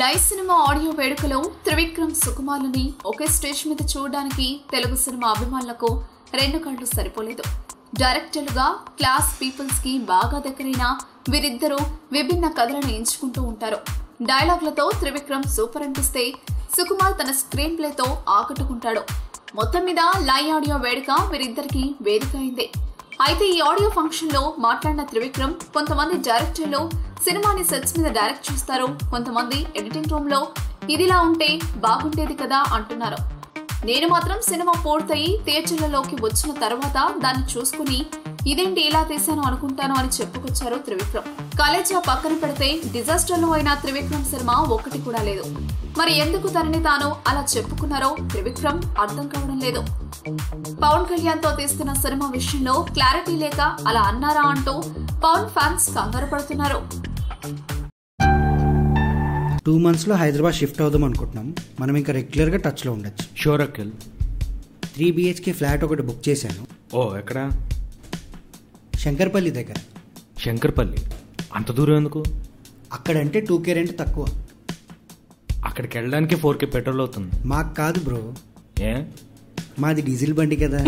Live cinema audio వేడుకలో త్రివిక్రమ్ సుకుమార్లని ఒకే stage మీద చూడడానికి తెలుగు సినిమా అభిమానులకు రెండు కళ్ళు సరిపోలేదు. డైరెక్టర్లుగా క్లాస్ పీపుల్స్ కి బాగా దగ్గరైన వీరిద్దరూ విభిన్న కథలను ఎంచుకుంటూ ఉంటారు. డైలాగ్లతో త్రివిక్రమ్ సూపర్ అనిపిస్తే సుకుమార్ తన స్క్రీన్ ప్లేతో ఆకట్టుకుంటాడు. మొత్తం మీద లైవ్ ఆడియో వేడుక వీరిద్దరికి వేదిక అయింది. అయితే ఈ ఆడియో ఫంక్షన్ లో మాట్లాడిన త్రివిక్రమ్ కొంతమంది డైరెక్టర్లు సినిమాని సెట్స్ మీద డైరెక్ట్ చూస్తారు, కొంతమంది ఎడిటింగ్ రూమ్ లో ఇదిలా ఉంటే బాగుండేది కదా అంటున్నారు. నేను మాత్రం సినిమా పూర్తయి థియేటర్లలోకి వచ్చిన తర్వాత దాన్ని చూసుకుని ఇదేంటి ఇలా తీశాను అనుకుంటాను అని చెప్పుకొచ్చారు త్రివిక్రమ్. కాలేజా పక్కన పెడితే డిజాస్టర్ లో అయిన త్రివిక్రమ్ సినిమా ఒక్కటి కూడా లేదు. మరి ఎందుకు తనని తాను అలా చెప్పుకున్నారో త్రివిక్రమ్ అర్థం కావడం లేదు. పవన్ కళ్యాణ్ తో తీస్తున్న సినిమా విషయంలో క్లారిటీ లేక అలా అన్నారా అంటూ పవన్ ఫ్యాన్స్ కంగారు పడుతున్నారు. 2 months లో హైదరాబాద్ షిఫ్ట్ అవుదాం అనుకుంటున్నాం. మనం ఇంకా రెగ్యులర్ గా టచ్ లో ఉండొచ్చు. షూర్ అఖిల్. 3 BHK ఫ్లాట్ ఒకటి బుక్ చేశాను. ఓ ఎక్కడ? శంకర్పల్లి దగ్గర. శంకర్పల్లి అంత దూరం ఎందుకు? అక్కడంటే 2K రెంట్ తక్కువ. అక్కడికి వెళ్ళడానికి 4K పెట్రోల్ అవుతుంది. మాకు కాదు బ్రో, ఏ? మాది డీజిల్ బండి కదా.